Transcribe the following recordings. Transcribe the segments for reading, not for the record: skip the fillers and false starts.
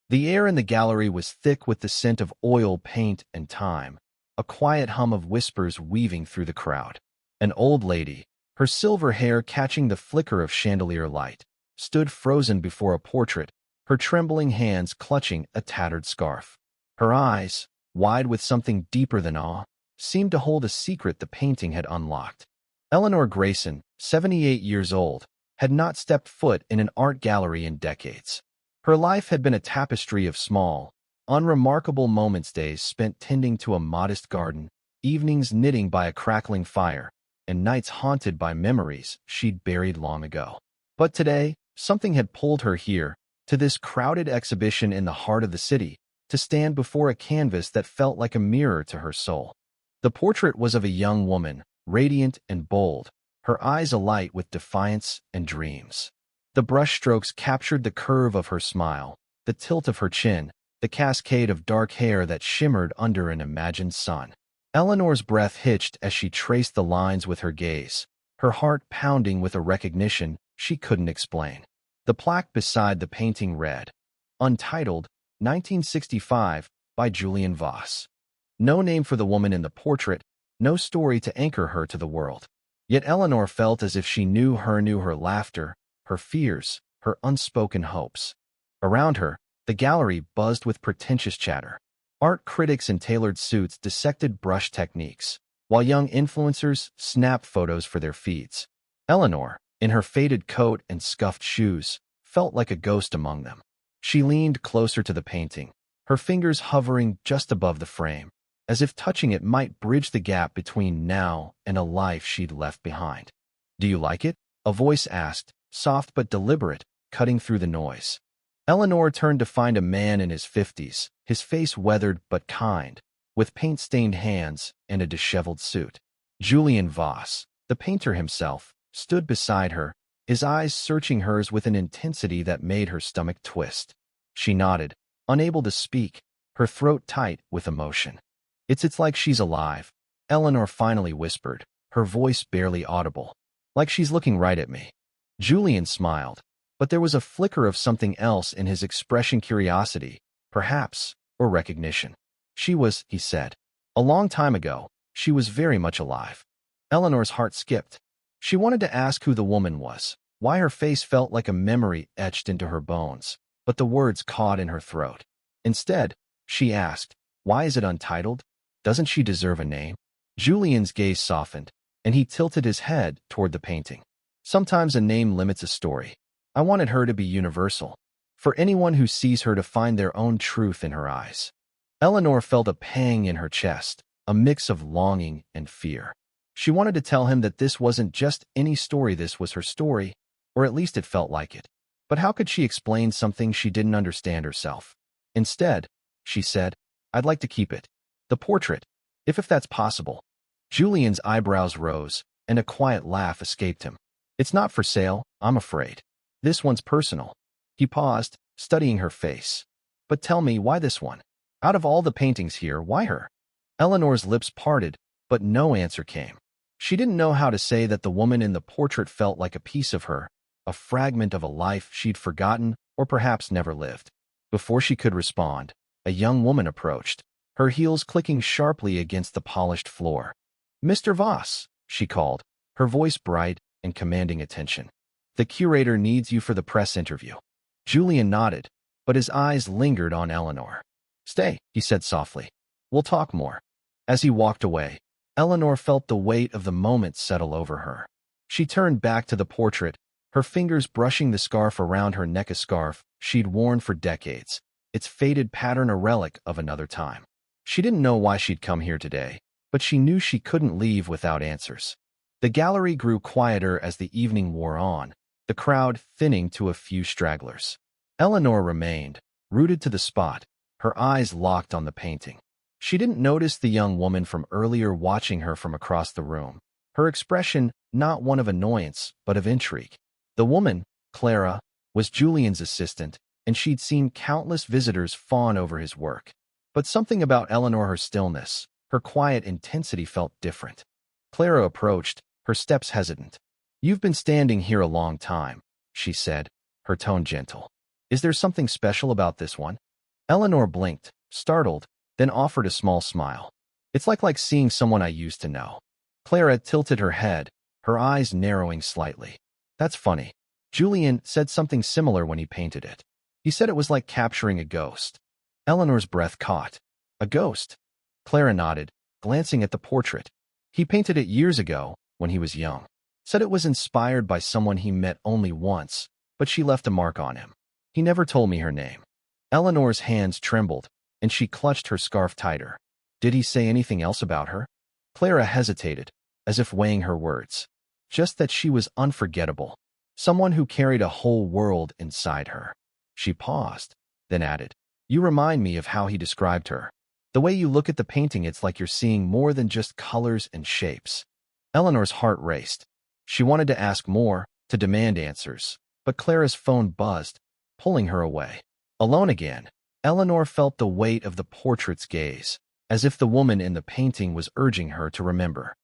The air in the gallery was thick with the scent of oil, paint, and time, a quiet hum of whispers weaving through the crowd. An old lady, her silver hair catching the flicker of chandelier light, stood frozen before a portrait, her trembling hands clutching a tattered scarf. Her eyes, wide with something deeper than awe, seemed to hold a secret the painting had unlocked. Eleanor Grayson, 78 years old, had not stepped foot in an art gallery in decades. Her life had been a tapestry of small, unremarkable moments, days spent tending to a modest garden, evenings knitting by a crackling fire, and nights haunted by memories she'd buried long ago. But today, something had pulled her here, to this crowded exhibition in the heart of the city, to stand before a canvas that felt like a mirror to her soul. The portrait was of a young woman, radiant and bold, her eyes alight with defiance and dreams. The brushstrokes captured the curve of her smile, the tilt of her chin, the cascade of dark hair that shimmered under an imagined sun. Eleanor's breath hitched as she traced the lines with her gaze, her heart pounding with a recognition she couldn't explain. The plaque beside the painting read, "Untitled, 1965, by Julian Voss." No name for the woman in the portrait, no story to anchor her to the world. Yet Eleanor felt as if she knew her laughter, her fears, her unspoken hopes. Around her, the gallery buzzed with pretentious chatter. Art critics in tailored suits dissected brush techniques, while young influencers snapped photos for their feeds. Eleanor, in her faded coat and scuffed shoes, felt like a ghost among them. She leaned closer to the painting, her fingers hovering just above the frame, as if touching it might bridge the gap between now and a life she'd left behind. "Do you like it?" a voice asked, soft but deliberate, cutting through the noise. Eleanor turned to find a man in his 50s, his face weathered but kind, with paint-stained hands and a disheveled suit. Julian Voss, the painter himself, stood beside her, his eyes searching hers with an intensity that made her stomach twist. She nodded, unable to speak, her throat tight with emotion. It's like she's alive," Eleanor finally whispered, her voice barely audible. "Like she's looking right at me." Julian smiled, but there was a flicker of something else in his expression, curiosity, perhaps, or recognition. "She was," he said. "A long time ago, she was very much alive." Eleanor's heart skipped. She wanted to ask who the woman was, why her face felt like a memory etched into her bones, but the words caught in her throat. Instead, she asked, "Why is it untitled? Doesn't she deserve a name?" Julian's gaze softened, and he tilted his head toward the painting. "Sometimes a name limits a story. I wanted her to be universal, for anyone who sees her to find their own truth in her eyes." Eleanor felt a pang in her chest, a mix of longing and fear. She wanted to tell him that this wasn't just any story, this was her story, or at least it felt like it. But how could she explain something she didn't understand herself? Instead, she said, "I'd like to keep it. The portrait, if that's possible." Julian's eyebrows rose, and a quiet laugh escaped him. "It's not for sale, I'm afraid. This one's personal." He paused, studying her face. "But tell me, why this one? Out of all the paintings here, why her?" Eleanor's lips parted, but no answer came. She didn't know how to say that the woman in the portrait felt like a piece of her, a fragment of a life she'd forgotten or perhaps never lived. Before she could respond, a young woman approached, her heels clicking sharply against the polished floor. "Mr. Voss," she called, her voice bright and commanding attention. "The curator needs you for the press interview." Julian nodded, but his eyes lingered on Eleanor. "Stay," he said softly. "We'll talk more." As he walked away, Eleanor felt the weight of the moment settle over her. She turned back to the portrait, her fingers brushing the scarf around her neck, a scarf she'd worn for decades, its faded pattern a relic of another time. She didn't know why she'd come here today, but she knew she couldn't leave without answers. The gallery grew quieter as the evening wore on, the crowd thinning to a few stragglers. Eleanor remained, rooted to the spot, her eyes locked on the painting. She didn't notice the young woman from earlier watching her from across the room, her expression not one of annoyance, but of intrigue. The woman, Clara, was Julian's assistant, and she'd seen countless visitors fawn over his work. But something about Eleanor, her stillness, her quiet intensity felt different. Clara approached, her steps hesitant. "You've been standing here a long time," she said, her tone gentle. "Is there something special about this one?" Eleanor blinked, startled, then offered a small smile. It's like seeing someone I used to know. Clara tilted her head, her eyes narrowing slightly. That's funny. Julian said something similar when he painted it. He said it was like capturing a ghost. Eleanor's breath caught. A ghost? Clara nodded, glancing at the portrait. He painted it years ago, when he was young. Said it was inspired by someone he met only once, but she left a mark on him. He never told me her name. Eleanor's hands trembled, and she clutched her scarf tighter. Did he say anything else about her? Clara hesitated, as if weighing her words. Just that she was unforgettable. Someone who carried a whole world inside her. She paused, then added, You remind me of how he described her. The way you look at the painting, it's like you're seeing more than just colors and shapes. Eleanor's heart raced. She wanted to ask more, to demand answers, but Clara's phone buzzed, pulling her away. Alone again, Eleanor felt the weight of the portrait's gaze, as if the woman in the painting was urging her to remember.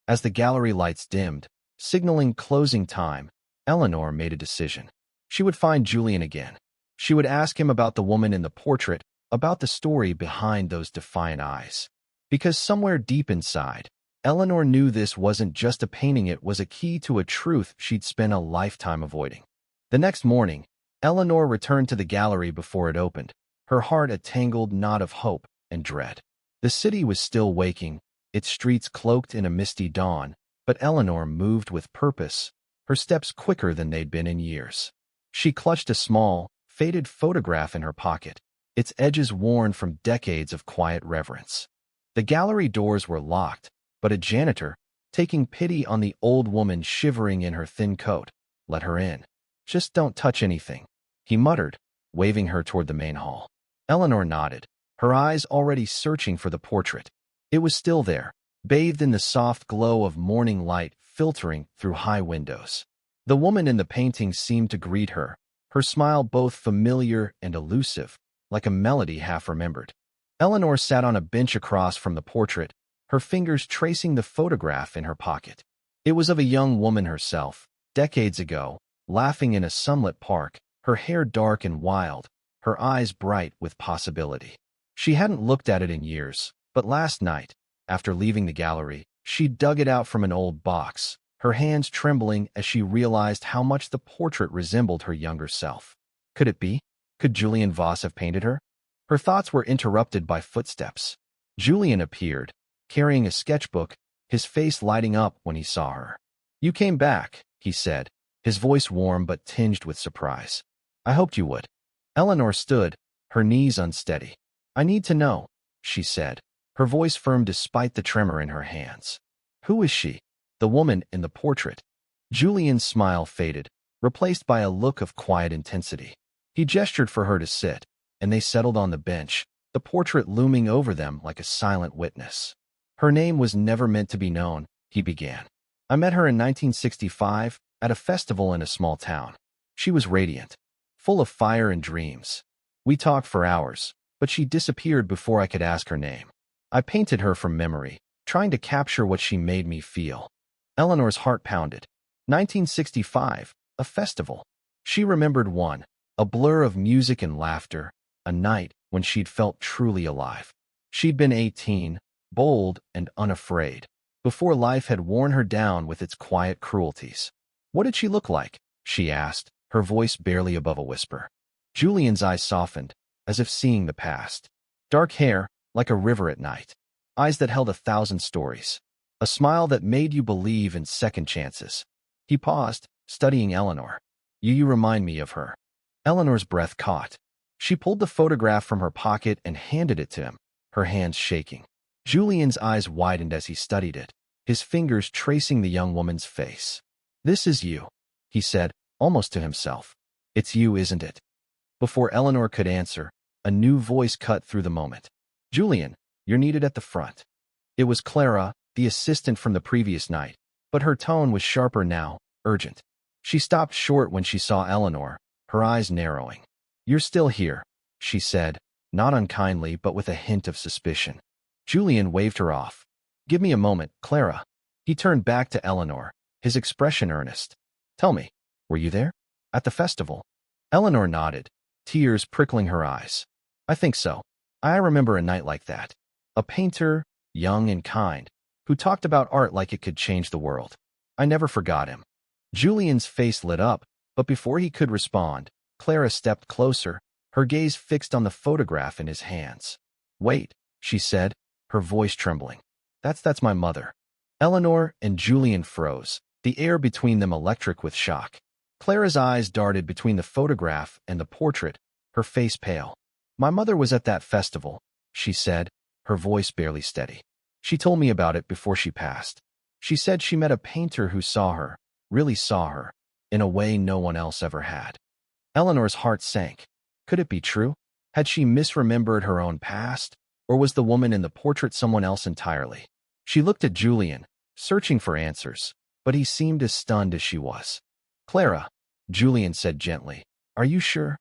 As the gallery lights dimmed, signaling closing time, Eleanor made a decision. She would find Julian again. She would ask him about the woman in the portrait, about the story behind those defiant eyes. Because somewhere deep inside, Eleanor knew this wasn't just a painting, it was a key to a truth she'd spent a lifetime avoiding. The next morning, Eleanor returned to the gallery before it opened, her heart a tangled knot of hope and dread. The city was still waking, its streets cloaked in a misty dawn, but Eleanor moved with purpose, her steps quicker than they'd been in years. She clutched a small, faded photograph in her pocket, its edges worn from decades of quiet reverence. The gallery doors were locked, but a janitor, taking pity on the old woman shivering in her thin coat, let her in. Just don't touch anything, he muttered, waving her toward the main hall. Eleanor nodded, her eyes already searching for the portrait. It was still there, bathed in the soft glow of morning light filtering through high windows. The woman in the painting seemed to greet her, her smile both familiar and elusive, like a melody half remembered. Eleanor sat on a bench across from the portrait, her fingers tracing the photograph in her pocket. It was of a young woman herself, decades ago, laughing in a sunlit park, her hair dark and wild, her eyes bright with possibility. She hadn't looked at it in years, but last night, after leaving the gallery, she dug it out from an old box, her hands trembling as she realized how much the portrait resembled her younger self. Could it be? Could Julian Voss have painted her? Her thoughts were interrupted by footsteps. Julian appeared, carrying a sketchbook, his face lighting up when he saw her. You came back, he said, his voice warm but tinged with surprise. I hoped you would. Eleanor stood, her knees unsteady. I need to know, she said, her voice firm despite the tremor in her hands. Who is she? The woman in the portrait. Julian's smile faded, replaced by a look of quiet intensity. He gestured for her to sit, and they settled on the bench, the portrait looming over them like a silent witness. Her name was never meant to be known, he began. I met her in 1965, at a festival in a small town. She was radiant, full of fire and dreams. We talked for hours, but she disappeared before I could ask her name. I painted her from memory, trying to capture what she made me feel. Eleanor's heart pounded. 1965, a festival. She remembered one, a blur of music and laughter, a night when she'd felt truly alive. She'd been 18, bold and unafraid, before life had worn her down with its quiet cruelties. What did she look like? She asked, her voice barely above a whisper. Julian's eyes softened, as if seeing the past. Dark hair, like a river at night. Eyes that held 1,000 stories. A smile that made you believe in second chances. He paused, studying Eleanor. You remind me of her. Eleanor's breath caught. She pulled the photograph from her pocket and handed it to him, her hands shaking. Julian's eyes widened as he studied it, his fingers tracing the young woman's face. This is you, he said, almost to himself. It's you, isn't it? Before Eleanor could answer, a new voice cut through the moment. Julian, you're needed at the front. It was Clara, the assistant from the previous night, but her tone was sharper now, urgent. She stopped short when she saw Eleanor, her eyes narrowing. You're still here, she said, not unkindly but with a hint of suspicion. Julian waved her off. Give me a moment, Clara. He turned back to Eleanor, his expression earnest. Tell me, were you there? At the festival? Eleanor nodded, tears prickling her eyes. I think so. I remember a night like that. A painter, young and kind, who talked about art like it could change the world. I never forgot him. Julian's face lit up, but before he could respond, Clara stepped closer, her gaze fixed on the photograph in his hands. Wait, she said, her voice trembling. That's my mother. Eleanor and Julian froze, the air between them electric with shock. Clara's eyes darted between the photograph and the portrait, her face pale. My mother was at that festival, she said, her voice barely steady. She told me about it before she passed. She said she met a painter who saw her, really saw her, in a way no one else ever had. Eleanor's heart sank. Could it be true? Had she misremembered her own past, or was the woman in the portrait someone else entirely? She looked at Julian, searching for answers, but he seemed as stunned as she was. Clara, Julian said gently, are you sure?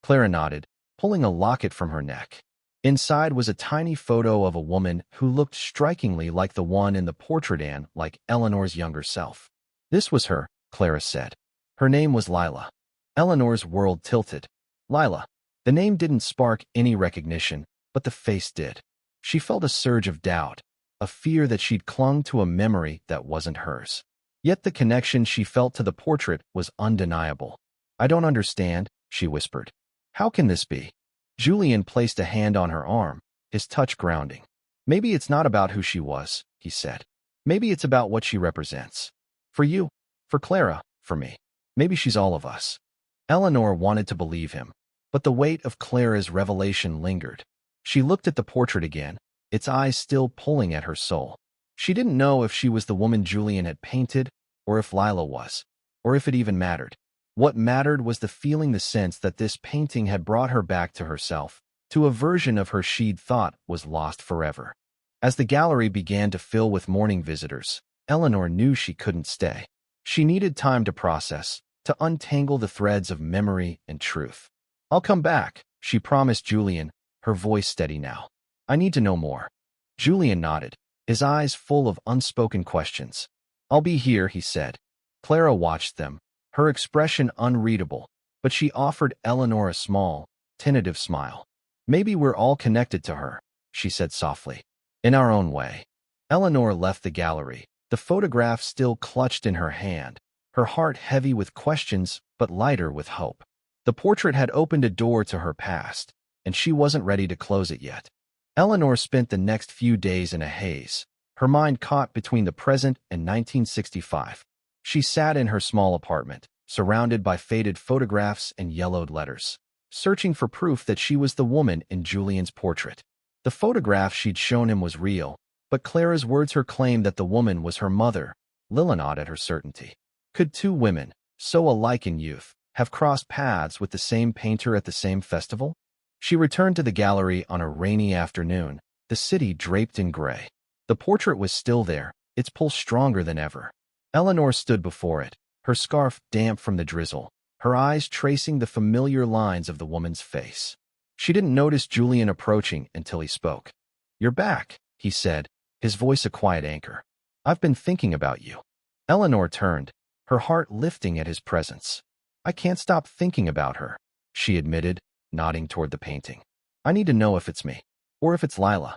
Clara nodded, pulling a locket from her neck. Inside was a tiny photo of a woman who looked strikingly like the one in the portrait and like Eleanor's younger self. This was her, Clara said. Her name was Lila. Eleanor's world tilted. Lila. The name didn't spark any recognition, but the face did. She felt a surge of doubt, a fear that she'd clung to a memory that wasn't hers. Yet the connection she felt to the portrait was undeniable. I don't understand, she whispered. How can this be? Julian placed a hand on her arm, his touch grounding. Maybe it's not about who she was, he said. Maybe it's about what she represents. For you, for Clara, for me. Maybe she's all of us. Eleanor wanted to believe him, but the weight of Clara's revelation lingered. She looked at the portrait again, its eyes still pulling at her soul. She didn't know if she was the woman Julian had painted, or if Lila was, or if it even mattered. What mattered was the feeling, the sense that this painting had brought her back to herself, to a version of her she'd thought was lost forever. As the gallery began to fill with morning visitors, Eleanor knew she couldn't stay. She needed time to process, to untangle the threads of memory and truth. I'll come back, she promised Julian, her voice steady now. I need to know more. Julian nodded, his eyes full of unspoken questions. I'll be here, he said. Clara watched them, her expression unreadable, but she offered Eleanor a small, tentative smile. Maybe we're all connected to her, she said softly. In our own way. Eleanor left the gallery, the photograph still clutched in her hand, her heart heavy with questions but lighter with hope. The portrait had opened a door to her past, and she wasn't ready to close it yet. Eleanor spent the next few days in a haze, her mind caught between the present and 1965. She sat in her small apartment, surrounded by faded photographs and yellowed letters, searching for proof that she was the woman in Julian's portrait. The photograph she'd shown him was real, but Clara's words, her claim that the woman was her mother, Lila gnawed at her certainty. Could two women, so alike in youth, have crossed paths with the same painter at the same festival? She returned to the gallery on a rainy afternoon, the city draped in gray. The portrait was still there, its pull stronger than ever. Eleanor stood before it, her scarf damp from the drizzle, her eyes tracing the familiar lines of the woman's face. She didn't notice Julian approaching until he spoke. You're back, he said, his voice a quiet anchor. I've been thinking about you. Eleanor turned, her heart lifting at his presence. I can't stop thinking about her, she admitted, nodding toward the painting. I need to know if it's me, or if it's Lila.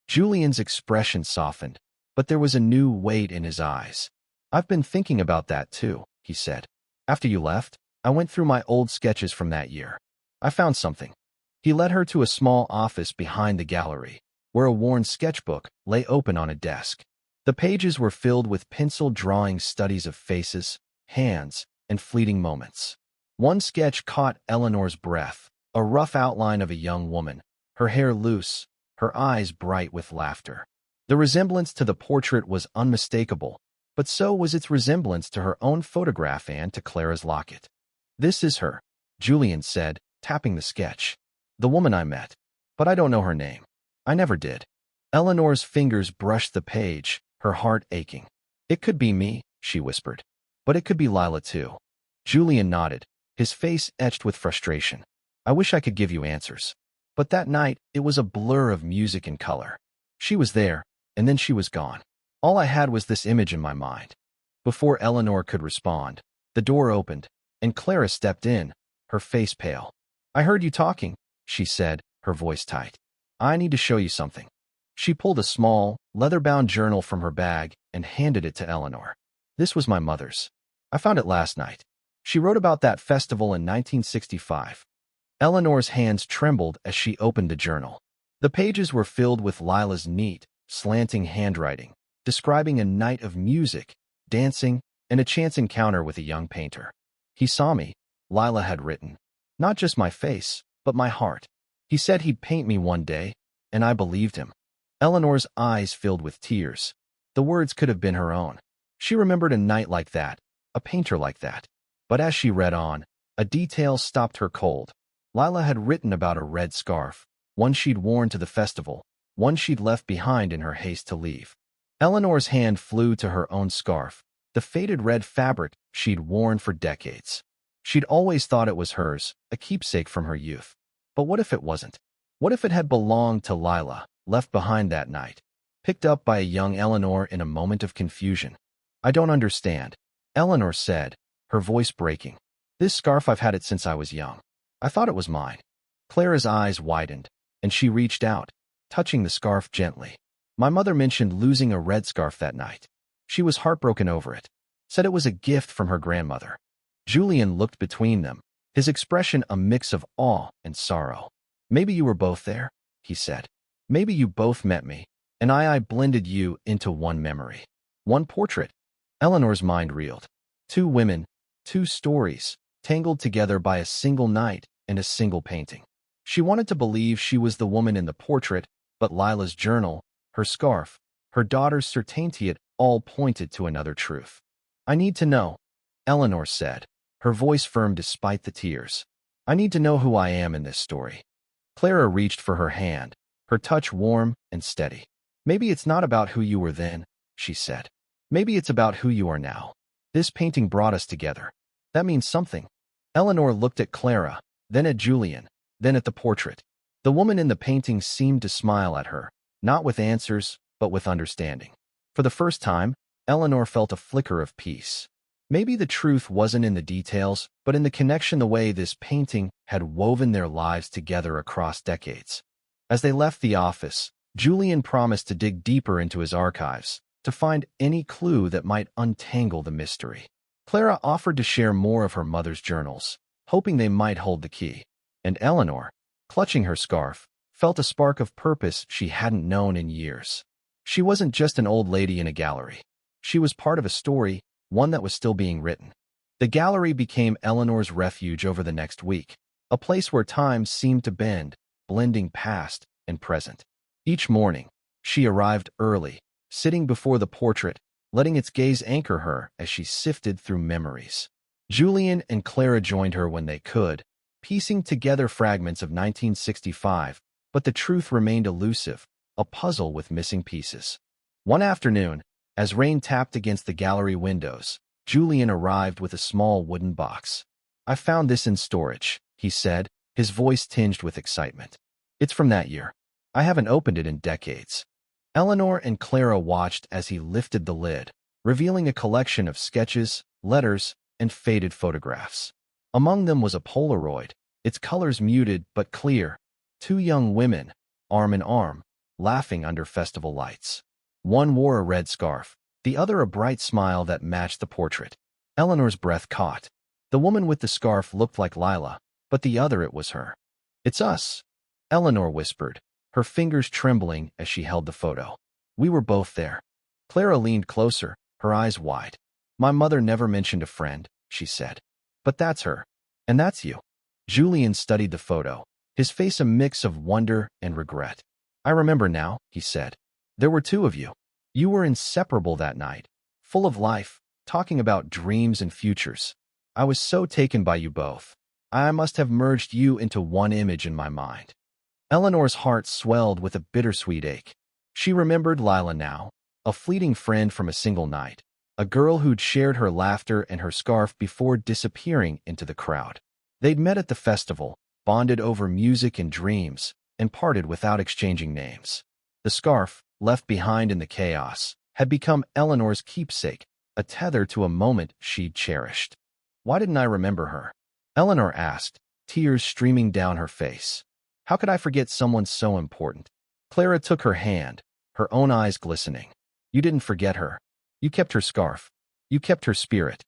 Julian's expression softened, but there was a new weight in his eyes. I've been thinking about that too, he said. After you left, I went through my old sketches from that year. I found something. He led her to a small office behind the gallery, where a worn sketchbook lay open on a desk. The pages were filled with pencil drawing studies of faces, hands, and fleeting moments. One sketch caught Eleanor's breath, a rough outline of a young woman, her hair loose, her eyes bright with laughter. The resemblance to the portrait was unmistakable, but so was its resemblance to her own photograph and to Clara's locket. This is her, Julian said, tapping the sketch. The woman I met. But I don't know her name. I never did. Eleanor's fingers brushed the page, her heart aching. It could be me, she whispered. But it could be Lila too. Julian nodded, his face etched with frustration. I wish I could give you answers. But that night, it was a blur of music and color. She was there, and then she was gone. All I had was this image in my mind. Before Eleanor could respond, the door opened, and Clara stepped in, her face pale. I heard you talking, she said, her voice tight. I need to show you something. She pulled a small, leather-bound journal from her bag and handed it to Eleanor. This was my mother's. I found it last night. She wrote about that festival in 1965. Eleanor's hands trembled as she opened the journal. The pages were filled with Lila's neat, slanting handwriting, describing a night of music, dancing, and a chance encounter with a young painter. He saw me, Lila had written. Not just my face, but my heart. He said he'd paint me one day, and I believed him. Eleanor's eyes filled with tears. The words could have been her own. She remembered a night like that, a painter like that. But as she read on, a detail stopped her cold. Lila had written about a red scarf, one she'd worn to the festival, one she'd left behind in her haste to leave. Eleanor's hand flew to her own scarf, the faded red fabric she'd worn for decades. She'd always thought it was hers, a keepsake from her youth. But what if it wasn't? What if it had belonged to Lila, left behind that night, picked up by a young Eleanor in a moment of confusion? I don't understand, Eleanor said, her voice breaking. This scarf, I've had it since I was young. I thought it was mine. Clara's eyes widened, and she reached out, touching the scarf gently. My mother mentioned losing a red scarf that night. She was heartbroken over it, said it was a gift from her grandmother. Julian looked between them, his expression a mix of awe and sorrow. Maybe you were both there, he said. Maybe you both met me, and I blended you into one memory. One portrait. Eleanor's mind reeled. Two women, two stories, tangled together by a single night and a single painting. She wanted to believe she was the woman in the portrait, but Lila's journal, her scarf, her daughter's certainty, it all pointed to another truth. I need to know, Eleanor said, her voice firm despite the tears. I need to know who I am in this story. Clara reached for her hand, her touch warm and steady. Maybe it's not about who you were then, she said. Maybe it's about who you are now. This painting brought us together. That means something. Eleanor looked at Clara, then at Julian, then at the portrait. The woman in the painting seemed to smile at her, not with answers, but with understanding. For the first time, Eleanor felt a flicker of peace. Maybe the truth wasn't in the details, but in the connection, the way this painting had woven their lives together across decades. As they left the office, Julian promised to dig deeper into his archives, to find any clue that might untangle the mystery. Clara offered to share more of her mother's journals, hoping they might hold the key. And Eleanor, clutching her scarf, felt a spark of purpose she hadn't known in years. She wasn't just an old lady in a gallery. She was part of a story, one that was still being written. The gallery became Eleanor's refuge over the next week, a place where time seemed to bend, blending past and present. Each morning, she arrived early, sitting before the portrait, letting its gaze anchor her as she sifted through memories. Julian and Clara joined her when they could, piecing together fragments of 1965, but the truth remained elusive, a puzzle with missing pieces. One afternoon, as rain tapped against the gallery windows, Julian arrived with a small wooden box. I found this in storage, he said, his voice tinged with excitement. It's from that year. I haven't opened it in decades. Eleanor and Clara watched as he lifted the lid, revealing a collection of sketches, letters, and faded photographs. Among them was a Polaroid, its colors muted but clear, two young women, arm in arm, laughing under festival lights. One wore a red scarf, the other a bright smile that matched the portrait. Eleanor's breath caught. The woman with the scarf looked like Lila, but the other, it was her. It's us, Eleanor whispered, her fingers trembling as she held the photo. We were both there. Clara leaned closer, her eyes wide. My mother never mentioned a friend, she said. But that's her. And that's you. Julian studied the photo, his face a mix of wonder and regret. I remember now, he said. There were two of you. You were inseparable that night, full of life, talking about dreams and futures. I was so taken by you both. I must have merged you into one image in my mind. Eleanor's heart swelled with a bittersweet ache. She remembered Lila now, a fleeting friend from a single night, a girl who'd shared her laughter and her scarf before disappearing into the crowd. They'd met at the festival, bonded over music and dreams, and parted without exchanging names. The scarf, left behind in the chaos, had become Eleanor's keepsake, a tether to a moment she'd cherished. Why didn't I remember her? Eleanor asked, tears streaming down her face. How could I forget someone so important? Clara took her hand, her own eyes glistening. You didn't forget her. You kept her scarf. You kept her spirit.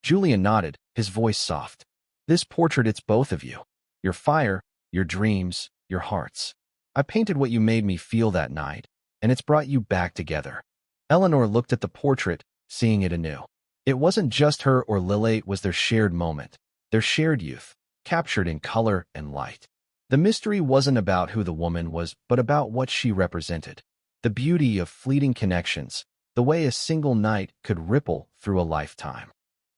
Julian nodded, his voice soft. This portrait, it's both of you. Your fire, your dreams, your hearts. I painted what you made me feel that night, and it's brought you back together. Eleanor looked at the portrait, seeing it anew. It wasn't just her or Lily, it was their shared moment, their shared youth, captured in color and light. The mystery wasn't about who the woman was, but about what she represented. The beauty of fleeting connections, the way a single night could ripple through a lifetime.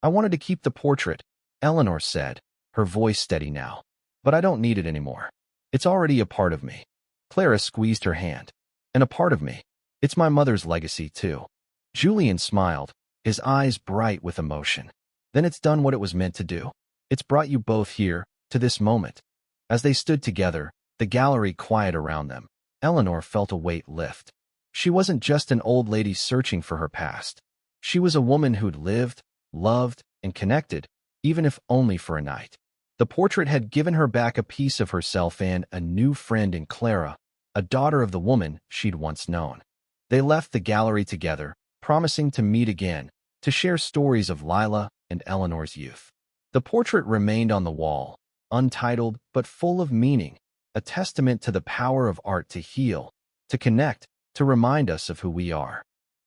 I wanted to keep the portrait, Eleanor said, her voice steady now. But I don't need it anymore. It's already a part of me. Clara squeezed her hand. And a part of me. It's my mother's legacy, too. Julian smiled, his eyes bright with emotion. Then it's done what it was meant to do. It's brought you both here, to this moment. As they stood together, the gallery quiet around them, Eleanor felt a weight lift. She wasn't just an old lady searching for her past. She was a woman who'd lived, loved, and connected, even if only for a night. The portrait had given her back a piece of herself and a new friend in Clara, a daughter of the woman she'd once known. They left the gallery together, promising to meet again, to share stories of Lila and Eleanor's youth. The portrait remained on the wall, untitled but full of meaning, a testament to the power of art to heal, to connect, to remind us of who we are.